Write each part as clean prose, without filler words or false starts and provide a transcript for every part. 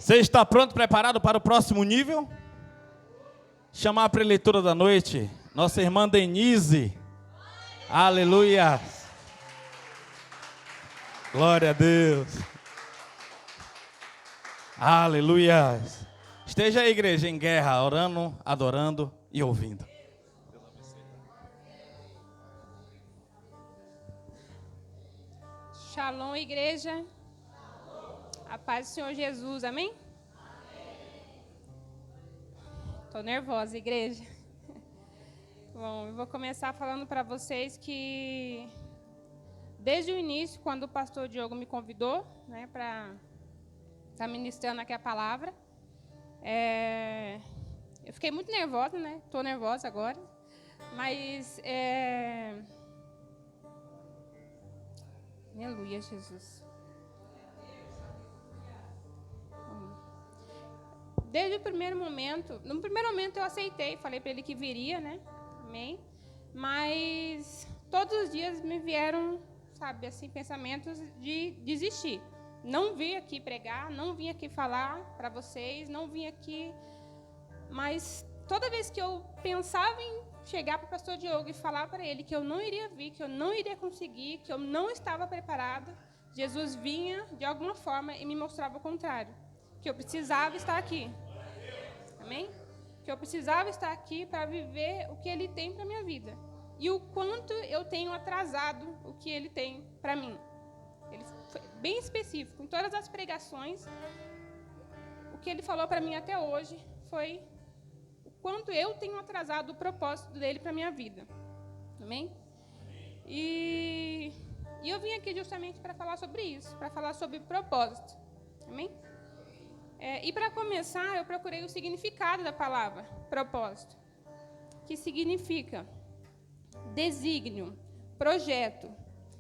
Você está pronto, preparado para o próximo nível? Chamar a preleitura da noite, nossa irmã Denise. Aleluia. Glória a Deus. Aleluia. Esteja aí, igreja, em guerra, orando, adorando e ouvindo. Shalom, igreja. A paz do Senhor Jesus, amém? Estou nervosa, igreja. Bom, eu vou começar falando para vocês que desde o início, quando o pastor Diogo me convidou, né, para estar ministrando aqui a palavra, eu fiquei muito nervosa, né? Estou nervosa agora, mas aleluia, Jesus. Desde o primeiro momento, no primeiro momento eu aceitei, falei para ele que viria, né? Amém. Mas todos os dias me vieram, sabe, assim, pensamentos de desistir. Não vim aqui pregar, não vim aqui falar para vocês, não vim aqui. Mas toda vez que eu pensava em chegar para o pastor Diogo e falar para ele que eu não iria vir, que eu não iria conseguir, que eu não estava preparada, Jesus vinha de alguma forma e me mostrava o contrário. Que eu precisava estar aqui. Amém? Que eu precisava estar aqui para viver o que Ele tem para a minha vida. E o quanto eu tenho atrasado o que Ele tem para mim. Ele foi bem específico. Em todas as pregações, o que Ele falou para mim até hoje foi o quanto eu tenho atrasado o propósito dEle para a minha vida. Amém? E eu vim aqui justamente para falar sobre isso. Para falar sobre propósito. Amém? E para começar, eu procurei o significado da palavra propósito, que significa desígnio, projeto,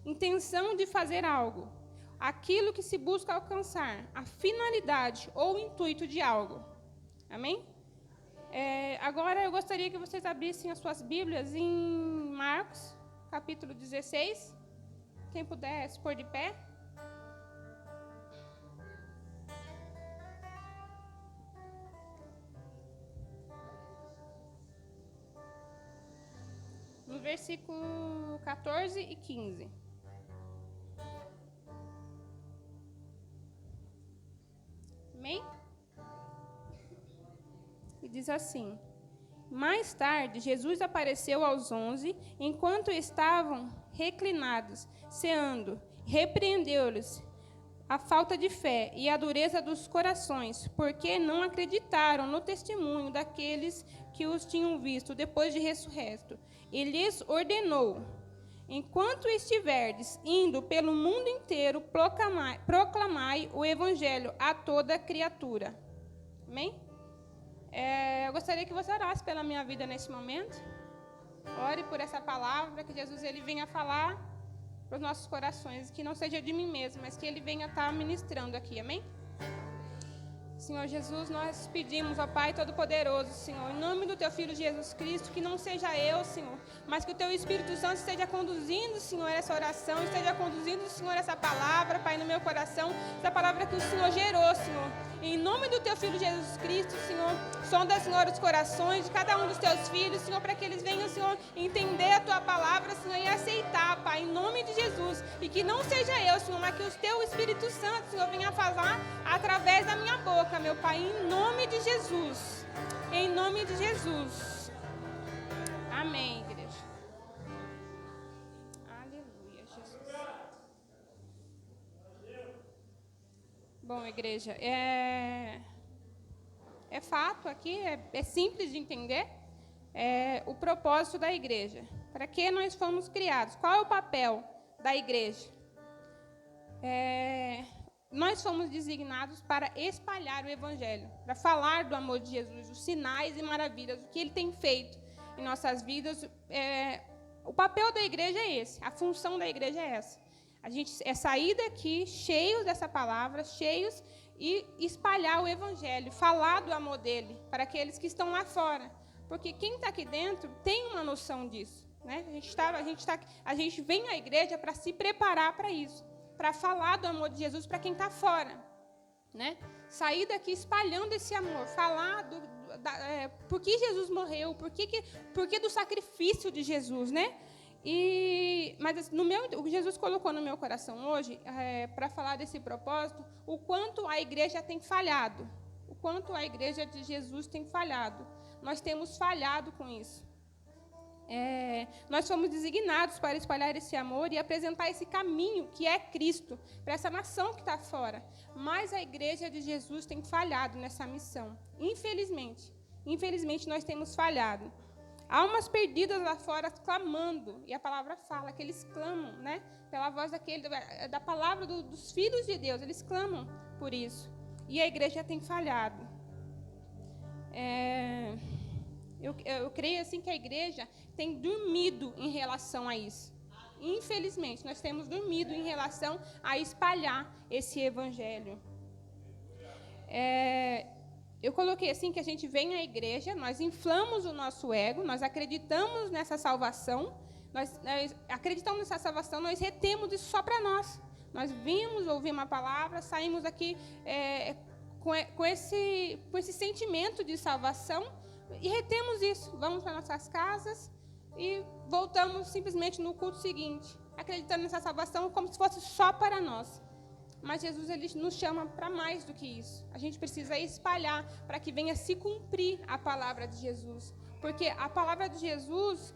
intenção de fazer algo, aquilo que se busca alcançar, a finalidade ou o intuito de algo. Amém? Agora eu gostaria que vocês abrissem as suas Bíblias em Marcos, capítulo 16. Quem puder se pôr de pé. No versículo 14 e 15. Amém? E diz assim: mais tarde, Jesus apareceu aos 11, enquanto estavam reclinados, ceando, repreendeu-lhes a falta de fé e a dureza dos corações, porque não acreditaram no testemunho daqueles que os tinham visto depois de ressurreto. E lhes ordenou: enquanto estiverdes indo pelo mundo inteiro, proclamai o evangelho a toda criatura. Amém? Eu gostaria que você orasse pela minha vida nesse momento. Ore por essa palavra, que Jesus ele venha falar para os nossos corações, que não seja de mim mesmo, mas que Ele venha estar ministrando aqui, amém? Senhor Jesus, nós pedimos ao Pai Todo-Poderoso, Senhor, em nome do Teu Filho Jesus Cristo, que não seja eu, Senhor, mas que o Teu Espírito Santo esteja conduzindo, Senhor, essa oração, esteja conduzindo, Senhor, essa palavra, Pai, no meu coração, essa palavra que o Senhor gerou, Senhor. Em nome do Teu Filho Jesus Cristo, Senhor, sonda, Senhor, os corações de cada um dos Teus filhos, Senhor, para que eles venham, Senhor, entender a Tua palavra, Senhor, e aceitar, Pai, em nome de Jesus. E que não seja eu, Senhor, mas que o Teu Espírito Santo, Senhor, venha falar através da minha boca, meu Pai, em nome de Jesus. Em nome de Jesus. Amém, igreja. Aleluia, Jesus. Bom, igreja, é fato aqui, é simples de entender, o propósito da igreja. Para que nós fomos criados? Qual é o papel da igreja? Nós fomos designados para espalhar o evangelho, para falar do amor de Jesus, os sinais e maravilhas, o que Ele tem feito em nossas vidas. O papel da igreja é esse, a função da igreja é essa. A gente sair daqui cheios dessa palavra, cheios, e espalhar o evangelho, falar do amor dele para aqueles que estão lá fora. Porque quem está aqui dentro tem uma noção disso, né? A gente vem à igreja para se preparar para isso, para falar do amor de Jesus para quem está fora. né? Sair daqui espalhando esse amor, falar por que Jesus morreu, por que do sacrifício de Jesus, né? Mas o que Jesus colocou no meu coração hoje, para falar desse propósito, o quanto a igreja tem falhado, o quanto a igreja de Jesus tem falhado. Nós temos falhado com isso. Nós fomos designados para espalhar esse amor e apresentar esse caminho que é Cristo para essa nação que está fora. Mas a igreja de Jesus tem falhado nessa missão. Infelizmente nós temos falhado. Almas perdidas lá fora clamando, e a palavra fala que eles clamam, né? Pela voz da palavra dos filhos de Deus, eles clamam por isso. E a igreja tem falhado. Eu creio assim que a igreja tem dormido em relação a isso. Infelizmente, nós temos dormido em relação a espalhar esse evangelho. Eu coloquei assim que a gente vem à igreja, nós inflamos o nosso ego, nós acreditamos nessa salvação, nós acreditamos nessa salvação, nós retemos isso só para nós. Nós vimos, ouvimos a palavra, saímos aqui com esse sentimento de salvação e retemos isso. Vamos para nossas casas e voltamos simplesmente no culto seguinte, acreditando nessa salvação como se fosse só para nós. Mas Jesus ele nos chama para mais do que isso. A gente precisa espalhar para que venha se cumprir a palavra de Jesus. Porque a palavra de Jesus,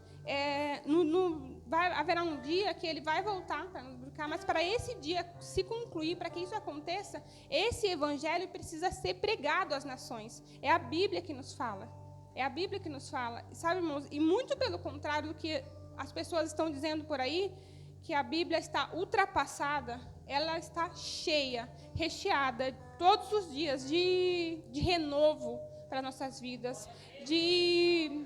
haverá um dia que ele vai voltar para nos buscar, mas para esse dia se concluir, para que isso aconteça, esse evangelho precisa ser pregado às nações. É a Bíblia que nos fala. É a Bíblia que nos fala. Sabe, irmãos? E muito pelo contrário do que as pessoas estão dizendo por aí, que a Bíblia está ultrapassada, ela está cheia, recheada, todos os dias, de renovo para nossas vidas, de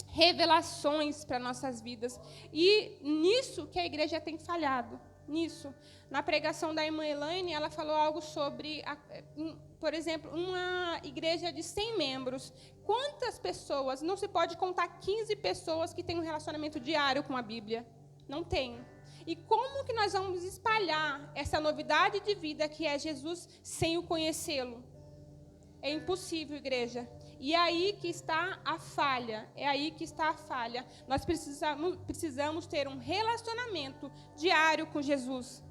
revelações para nossas vidas. E nisso que a igreja tem falhado, nisso. Na pregação da irmã Elaine, ela falou algo sobre, por exemplo, uma igreja de 100 membros. Quantas pessoas, não se pode contar 15 pessoas que têm um relacionamento diário com a Bíblia. Não tem. E como que nós vamos espalhar essa novidade de vida que é Jesus sem o conhecê-lo? É impossível, igreja. E é aí que está a falha. É aí que está a falha. Nós precisamos ter um relacionamento diário com Jesus.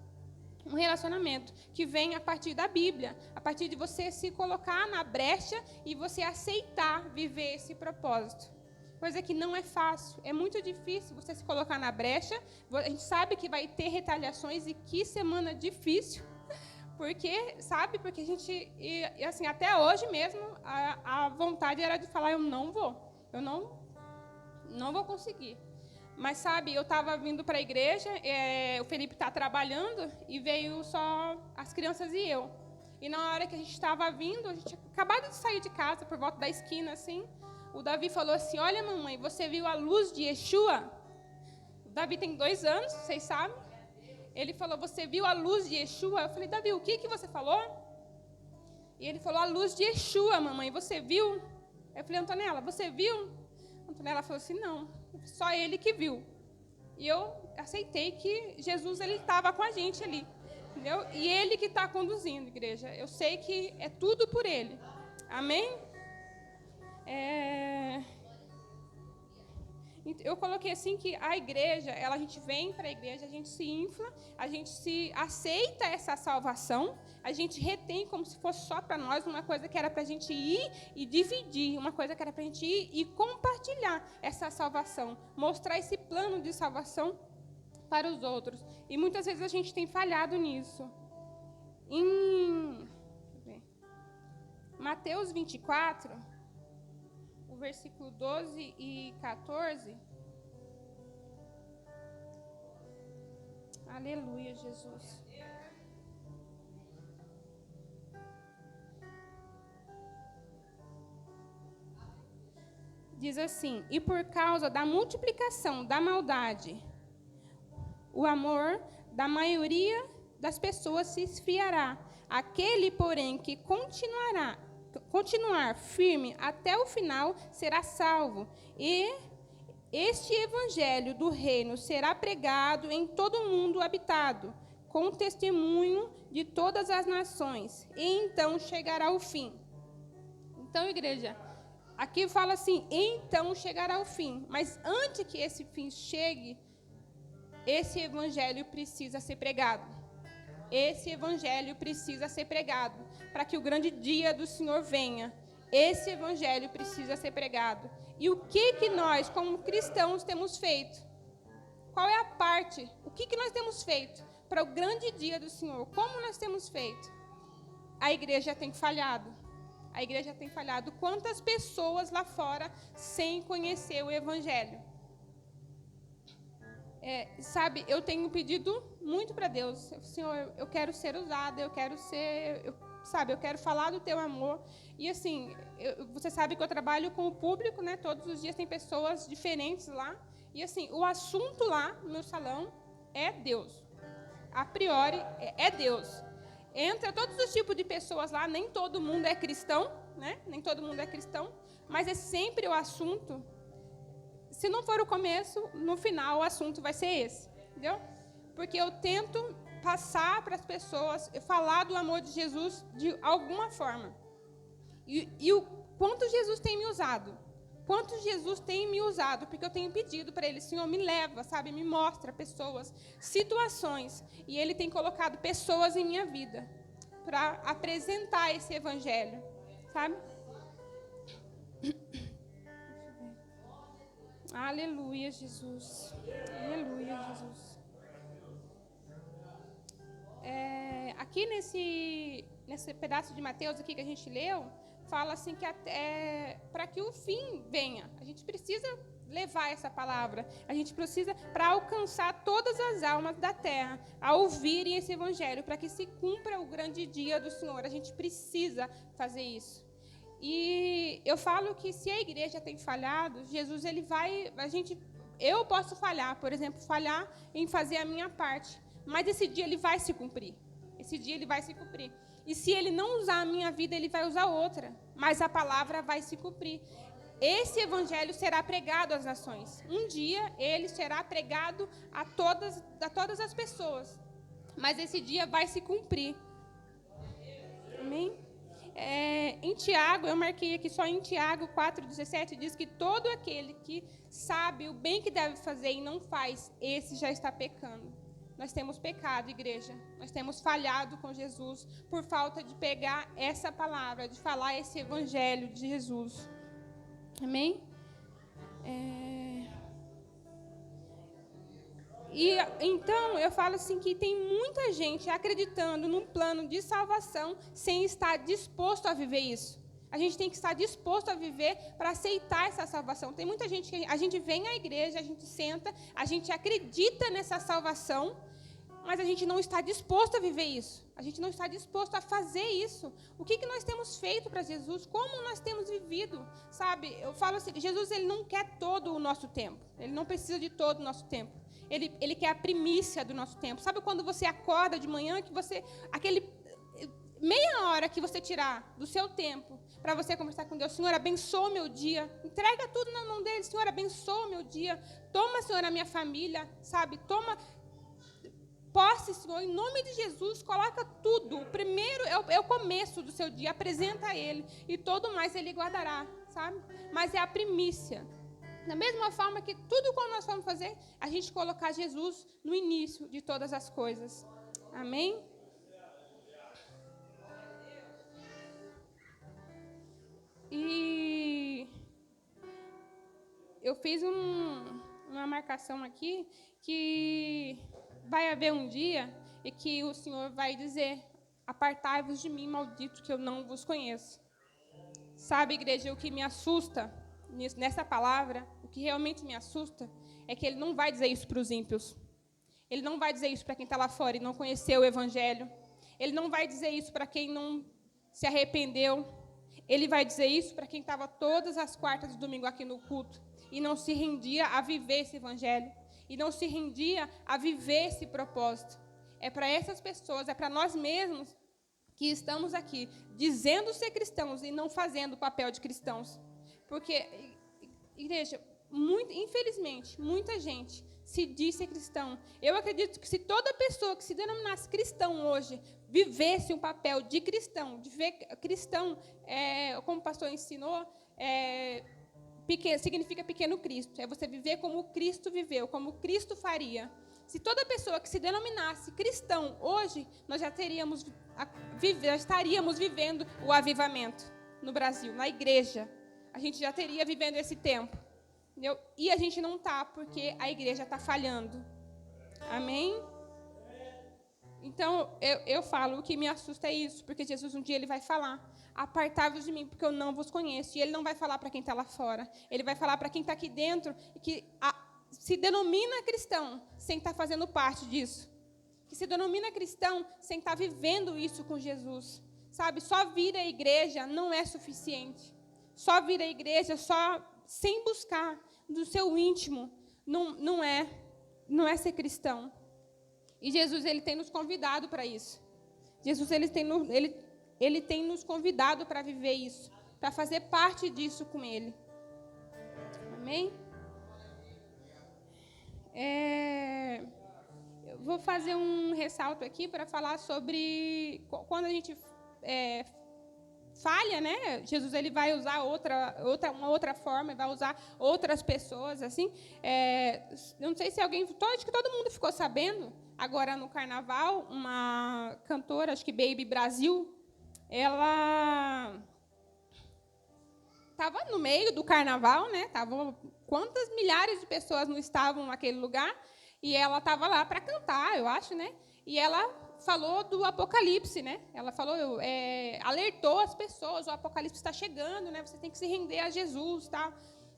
Um relacionamento que vem a partir da Bíblia. A partir de você se colocar na brecha e você aceitar viver esse propósito. Coisa que não é fácil, é muito difícil você se colocar na brecha. A gente sabe que vai ter retaliações e que semana difícil, porque a gente, e assim, até hoje mesmo, a vontade era de falar, eu não vou conseguir. Mas, sabe, eu estava vindo para a igreja, o Felipe está trabalhando, e veio só as crianças e eu. E na hora que a gente estava vindo, a gente tinha acabado de sair de casa, por volta da esquina, assim, o Davi falou assim, olha, mamãe, você viu a luz de Yeshua? O Davi tem 2 anos, vocês sabem. Ele falou, você viu a luz de Yeshua? Eu falei, Davi, o que você falou? E ele falou, a luz de Yeshua, mamãe, você viu? Eu falei, Antonella, você viu? A Antonella falou assim, não, só ele que viu. E eu aceitei que Jesus ele estava com a gente ali, entendeu? E ele que está conduzindo, igreja. Eu sei que é tudo por ele. Amém? Eu coloquei assim que a igreja, a gente vem para a igreja, a gente se infla, a gente se aceita essa salvação, a gente retém como se fosse só para nós, uma coisa que era para a gente ir e dividir, uma coisa que era para a gente ir e compartilhar essa salvação, mostrar esse plano de salvação para os outros. E muitas vezes a gente tem falhado nisso. Em Mateus 24... o versículo 12 e 14. Aleluia, Jesus. Diz assim, e por causa da multiplicação da maldade, o amor da maioria das pessoas se esfriará. Aquele, porém, que continuar firme até o final será salvo. E este evangelho do reino será pregado em todo o mundo habitado, com testemunho de todas as nações, e então chegará o fim. Então, igreja, aqui fala assim, então chegará o fim. Mas antes que esse fim chegue, esse evangelho precisa ser pregado. Esse evangelho precisa ser pregado para que o grande dia do Senhor venha. Esse evangelho precisa ser pregado. E o que nós, como cristãos, temos feito? Qual é a parte? O que nós temos feito para o grande dia do Senhor? Como nós temos feito? A igreja tem falhado. A igreja tem falhado. Quantas pessoas lá fora sem conhecer o evangelho? Sabe, eu tenho pedido muito para Deus. Senhor, eu quero ser usada, eu quero ser... eu quero falar do teu amor. E assim, você sabe que eu trabalho com o público, né? Todos os dias tem pessoas diferentes lá. E assim, o assunto lá no meu salão é Deus. A priori, é Deus. Entra todos os tipos de pessoas lá, nem todo mundo é cristão, né? Nem todo mundo é cristão, mas é sempre o assunto. Se não for o começo, no final o assunto vai ser esse, entendeu? Porque eu tento passar para as pessoas, falar do amor de Jesus de alguma forma. E o quanto Jesus tem me usado. Quanto Jesus tem me usado, porque eu tenho pedido para Ele, Senhor, me leva, sabe, me mostra pessoas, situações, e Ele tem colocado pessoas em minha vida para apresentar esse evangelho, sabe? Aleluia, Jesus. Aleluia, Jesus. Aqui nesse pedaço de Mateus aqui que a gente leu, fala assim que para que o fim venha, a gente precisa levar essa palavra, a gente precisa, para alcançar todas as almas da terra, a ouvirem esse evangelho, para que se cumpra o grande dia do Senhor, a gente precisa fazer isso. E eu falo que se a igreja tem falhado, Jesus, eu posso falhar, por exemplo, falhar em fazer a minha parte, mas esse dia ele vai se cumprir, esse dia ele vai se cumprir. E se ele não usar a minha vida, ele vai usar outra. Mas a palavra vai se cumprir. Esse evangelho será pregado às nações. Um dia ele será pregado a todas as pessoas. Mas esse dia vai se cumprir. Amém? Em Tiago, eu marquei aqui só em Tiago 4,17, diz que todo aquele que sabe o bem que deve fazer e não faz, esse já está pecando. Nós temos pecado, igreja. Nós temos falhado com Jesus por falta de pegar essa palavra, de falar esse evangelho de Jesus. Amém? E então eu falo assim que tem muita gente acreditando num plano de salvação sem estar disposto a viver isso. A gente tem que estar disposto a viver para aceitar essa salvação. Tem muita gente que a gente vem à igreja, a gente senta, a gente acredita nessa salvação, mas a gente não está disposto a viver isso. A gente não está disposto a fazer isso. O que nós temos feito para Jesus? Como nós temos vivido? Sabe, eu falo assim, Jesus ele não quer todo o nosso tempo. Ele não precisa de todo o nosso tempo. Ele quer a primícia do nosso tempo. Sabe quando você acorda de manhã, que você... meia hora que você tirar do seu tempo para você conversar com Deus, Senhor, abençoa o meu dia. Entrega tudo na mão dele. Senhor, abençoa o meu dia. Toma, Senhor, a minha família, sabe? Toma... Posse, Senhor, em nome de Jesus, coloca tudo. O primeiro é o começo do seu dia, apresenta a Ele, e todo mais Ele guardará, sabe? Mas é a primícia. Da mesma forma que tudo quando nós vamos fazer, a gente colocar Jesus no início de todas as coisas. Amém? E eu fiz uma marcação aqui que... vai haver um dia em que o Senhor vai dizer, apartai-vos de mim, maldito, que eu não vos conheço. Sabe, igreja, o que me assusta nessa palavra, o que realmente me assusta, é que Ele não vai dizer isso para os ímpios. Ele não vai dizer isso para quem está lá fora e não conheceu o Evangelho. Ele não vai dizer isso para quem não se arrependeu. Ele vai dizer isso para quem estava todas as quartas do domingo aqui no culto e não se rendia a viver esse Evangelho. E não se rendia a viver esse propósito. É para essas pessoas, é para nós mesmos que estamos aqui, dizendo ser cristãos e não fazendo o papel de cristãos. Porque, igreja, infelizmente, muita gente se diz ser cristão. Eu acredito que se toda pessoa que se denominasse cristão hoje vivesse um papel de cristão, de ver cristão, como o pastor ensinou, significa pequeno Cristo. É você viver como Cristo viveu, como Cristo faria. Se toda pessoa que se denominasse cristão hoje, nós já estaríamos vivendo o avivamento no Brasil, na igreja. A gente já teria vivendo esse tempo. Entendeu? E a gente não está, porque a igreja está falhando. Amém? Então, eu falo, o que me assusta é isso, porque Jesus um dia ele vai falar, apartai-vos de mim, porque eu não vos conheço. E ele não vai falar para quem está lá fora. Ele vai falar para quem está aqui dentro, e que se denomina cristão, sem estar fazendo parte disso. Que se denomina cristão, sem estar vivendo isso com Jesus. Sabe, só vir à igreja não é suficiente. Só vir à igreja, só sem buscar do seu íntimo, não é ser cristão. E Jesus ele tem nos convidado para isso. Jesus ele tem nos convidado para viver isso, para fazer parte disso com Ele. Amém? Eu vou fazer um ressalto aqui para falar sobre quando a gente falha, né? Jesus ele vai usar uma outra forma, vai usar outras pessoas, assim. Eu não sei se acho que todo mundo ficou sabendo. Agora no Carnaval, uma cantora, acho que Baby Brasil, ela estava no meio do Carnaval, né? Quantas milhares de pessoas não estavam naquele lugar? E ela estava lá para cantar, eu acho, né? E ela falou do Apocalipse, né? Ela falou, alertou as pessoas, o Apocalipse está chegando, né? Você tem que se render a Jesus, tal.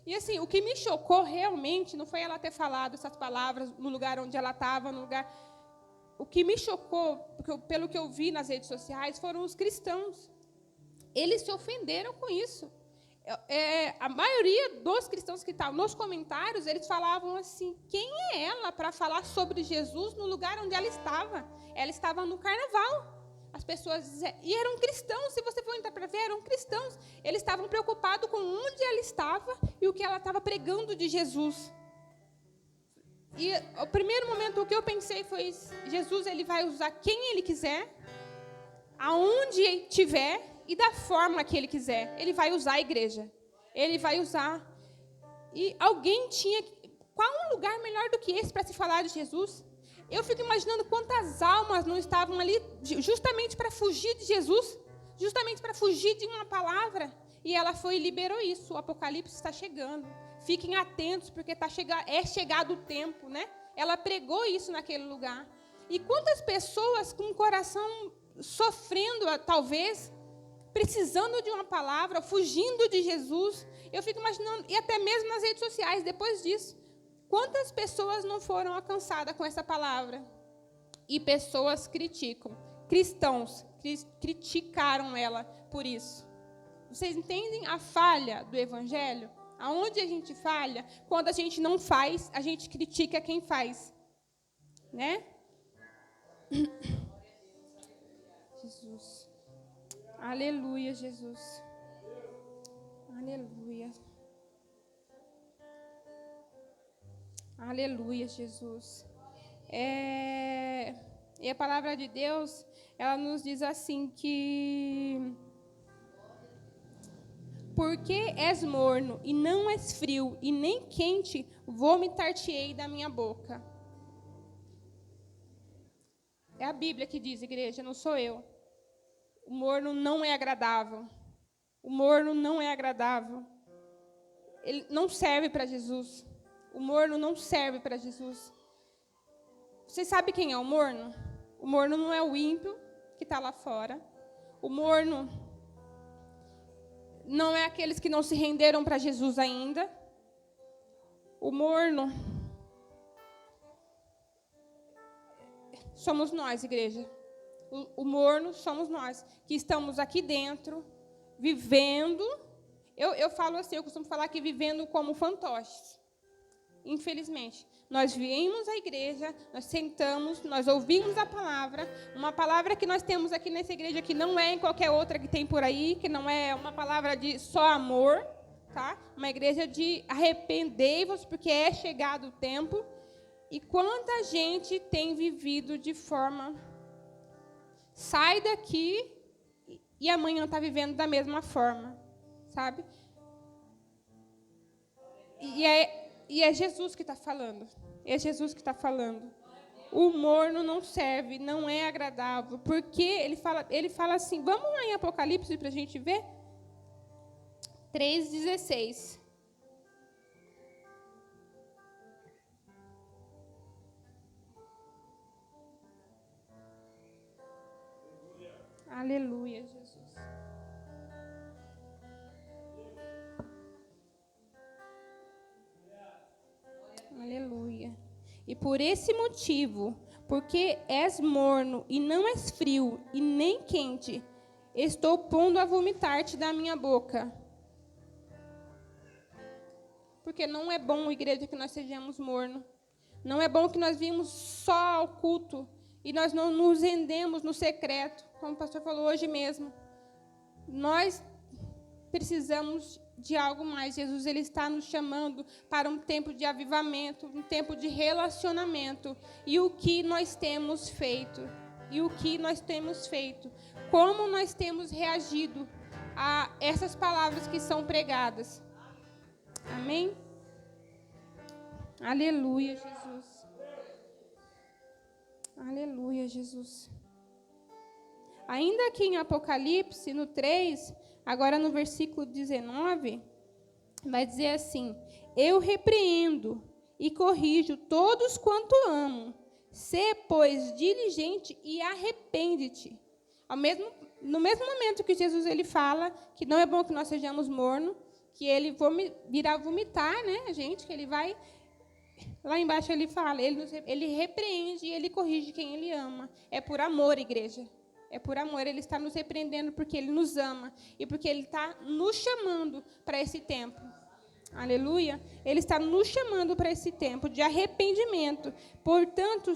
E assim, o que me chocou realmente não foi ela ter falado essas palavras no lugar onde ela estava, no lugar. O que me chocou, pelo que eu vi nas redes sociais, foram os cristãos. Eles se ofenderam com isso. A maioria dos cristãos que estavam nos comentários, eles falavam assim, quem é ela para falar sobre Jesus no lugar onde ela estava? Ela estava no Carnaval. As pessoas diziam, e eram cristãos, se você for entrar para ver, eram cristãos. Eles estavam preocupados com onde ela estava e o que ela estava pregando de Jesus. E o primeiro momento, o que eu pensei foi, Jesus ele vai usar quem ele quiser, aonde tiver, e da forma que ele quiser. Ele vai usar a igreja. Ele vai usar. E alguém tinha... Qual um lugar melhor do que esse para se falar de Jesus? Eu fico imaginando quantas almas não estavam ali justamente para fugir de Jesus, justamente para fugir de uma palavra. E ela foi e liberou isso. O Apocalipse está chegando. Fiquem atentos, porque é chegado o tempo, né? Ela pregou isso naquele lugar. E quantas pessoas com o coração sofrendo, talvez, precisando de uma palavra, fugindo de Jesus. Eu fico imaginando, e até mesmo nas redes sociais, depois disso, quantas pessoas não foram alcançadas com essa palavra? E pessoas criticam. Cristãos criticaram ela por isso. Vocês entendem a falha do Evangelho? Aonde a gente falha? Quando a gente não faz, a gente critica quem faz. Né? Jesus. Aleluia, Jesus. Aleluia. Aleluia, Jesus. E a palavra de Deus, ela nos diz assim que... Porque és morno e não és frio e nem quente, vomitar-te-ei da minha boca. É a Bíblia que diz, igreja, não sou eu. O morno não é agradável. O morno não é agradável. Ele não serve para Jesus. O morno não serve para Jesus. Vocês sabem quem é o morno? O morno não é o ímpio que está lá fora. O morno não é aqueles que não se renderam para Jesus ainda. O morno somos nós, igreja. O morno somos nós, que estamos aqui dentro, vivendo. Eu falo assim, eu costumo falar que vivendo como fantoches. Infelizmente, nós viemos à igreja, nós sentamos, nós ouvimos a palavra, uma palavra que nós temos aqui nessa igreja, que não é em qualquer outra que tem por aí, que não é uma palavra de só amor, tá? Uma igreja de arrependei-vos, porque é chegado o tempo. E quanta gente tem vivido de forma... Sai daqui e amanhã está vivendo da mesma forma, sabe? E é Jesus que está falando. É Jesus que está falando. O morno não serve, não é agradável. Porque ele fala assim, vamos lá em Apocalipse para a gente ver? 3,16. Aleluia, Jesus. Aleluia. E por esse motivo, porque és morno e não és frio e nem quente, estou pondo a vomitar-te da minha boca. Porque não é bom, igreja, que nós sejamos mornos. Não é bom que nós vimos só ao culto e nós não nos rendemos no secreto, como o pastor falou hoje mesmo. Nós precisamos de algo mais. Jesus, ele está nos chamando para um tempo de avivamento, um tempo de relacionamento. E o que nós temos feito? E o que nós temos feito? Como nós temos reagido a essas palavras que são pregadas? Amém? Aleluia, Jesus. Aleluia, Jesus. Ainda aqui em Apocalipse, no 3, agora no versículo 19, vai dizer assim: eu repreendo e corrijo todos quanto amo. Sê, pois, diligente e arrepende-te. No mesmo momento que Jesus ele fala que não é bom que nós sejamos mornos, que ele virá vomitar, né, a gente, que ele vai... Lá embaixo ele fala, ele repreende e ele corrige quem ele ama. É por amor, igreja. É por amor. Ele está nos repreendendo porque ele nos ama e porque ele está nos chamando para esse tempo. Aleluia. Ele está nos chamando para esse tempo de arrependimento. Portanto,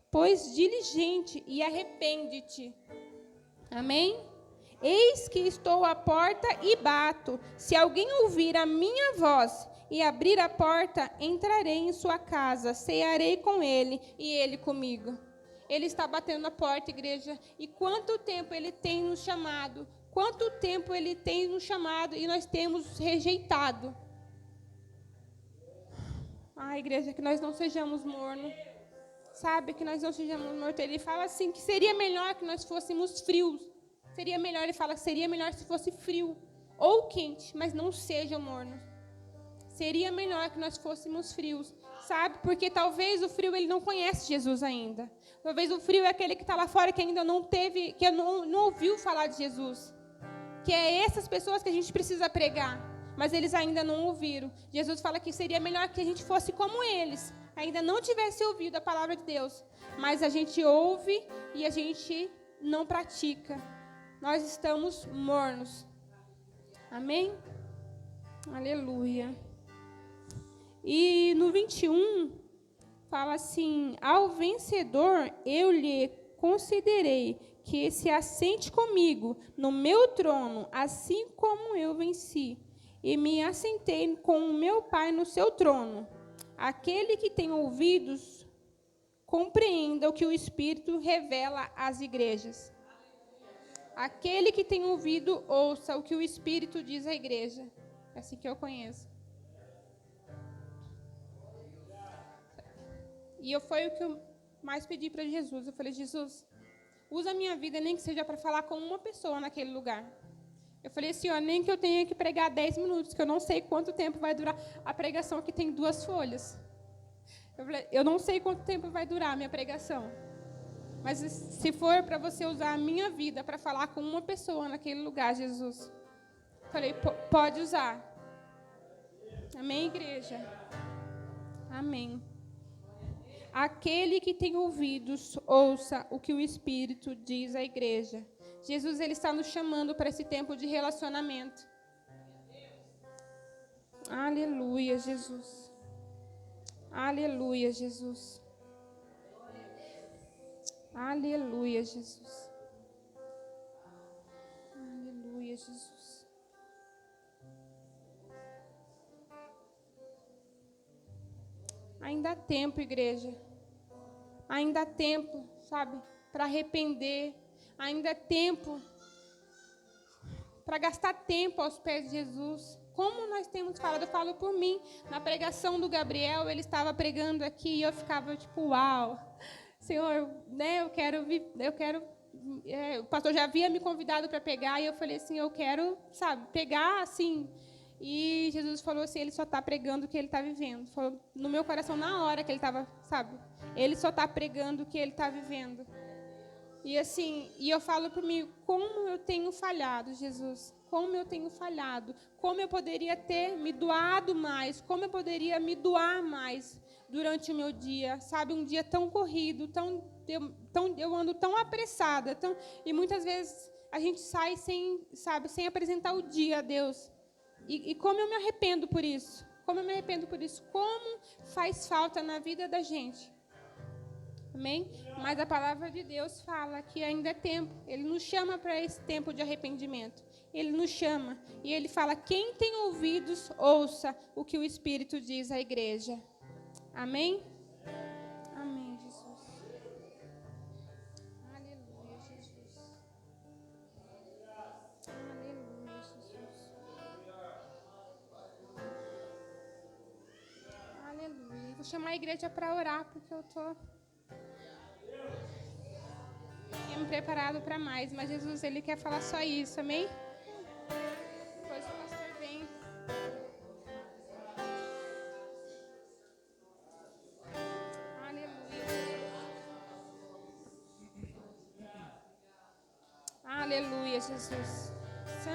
pois diligente e arrepende-te. Amém? Eis que estou à porta e bato. Se alguém ouvir a minha voz e abrir a porta, entrarei em sua casa, cearei com ele e ele comigo. Ele está batendo na porta, igreja. E quanto tempo ele tem nos chamado? Quanto tempo ele tem nos chamado e nós temos rejeitado? Igreja, que nós não sejamos mornos. Sabe, que nós não sejamos mortos. Ele fala assim, que seria melhor que nós fôssemos frios. Seria melhor, ele fala que seria melhor se fosse frio ou quente, mas não sejam mornos. Seria melhor que nós fôssemos frios, sabe? Porque talvez o frio ele não conhece Jesus ainda. Talvez o frio é aquele que está lá fora que ainda não teve, que não ouviu falar de Jesus. Que é essas pessoas que a gente precisa pregar, mas eles ainda não ouviram. Jesus fala que seria melhor que a gente fosse como eles, ainda não tivesse ouvido a palavra de Deus, mas a gente ouve e a gente não pratica. Nós estamos mornos. Amém? Aleluia. E no 21, fala assim: ao vencedor eu lhe concederei que se assente comigo no meu trono, assim como eu venci, e me assentei com o meu Pai no seu trono. Aquele que tem ouvidos, compreenda o que o Espírito revela às igrejas. Aquele que tem ouvido, ouça o que o Espírito diz à igreja. É assim que eu conheço. E foi o que eu mais pedi para Jesus. Eu falei: Jesus, usa a minha vida, nem que seja para falar com uma pessoa naquele lugar. Eu falei assim, nem que eu tenha que pregar 10 minutos, que eu não sei quanto tempo vai durar. A pregação aqui tem 2 folhas. Eu não sei quanto tempo vai durar a minha pregação. Mas se for para você usar a minha vida para falar com uma pessoa naquele lugar, Jesus, eu falei, pode usar. Amém, igreja? Amém. Aquele que tem ouvidos, ouça o que o Espírito diz à igreja. Jesus, ele está nos chamando para esse tempo de relacionamento. Aleluia, Jesus. Aleluia, Jesus. Aleluia, Jesus. Aleluia, Jesus. Ainda há tempo, igreja. Ainda há tempo, sabe, para arrepender. Ainda há tempo para gastar tempo aos pés de Jesus. Como nós temos falado, eu falo por mim. Na pregação do Gabriel, ele estava pregando aqui e eu ficava tipo, uau, Senhor, né, eu quero, o pastor já havia me convidado para pegar e eu falei assim, eu quero, sabe, pegar assim. E Jesus falou assim, ele só está pregando o que ele está vivendo. Falou no meu coração na hora que ele estava, sabe, ele só está pregando o que ele está vivendo. E assim, e eu falo para mim, como eu tenho falhado, Jesus, como eu tenho falhado, como eu poderia ter me doado mais, como eu poderia me doar mais durante o meu dia, sabe, um dia tão corrido, eu ando tão apressada, e muitas vezes a gente sai sem apresentar o dia a Deus, e como eu me arrependo por isso, como faz falta na vida da gente. Amém? Mas a palavra de Deus fala que ainda é tempo. Ele nos chama para esse tempo de arrependimento. Ele nos chama. E ele fala, quem tem ouvidos, ouça o que o Espírito diz à igreja. Amém? Amém, Jesus. Aleluia, Jesus. Aleluia, Jesus. Aleluia. Vou chamar a igreja para orar, porque eu estou... Tinha me preparado para mais, mas Jesus, ele quer falar só isso, amém? Depois o pastor vem. Aleluia. Aleluia, Jesus.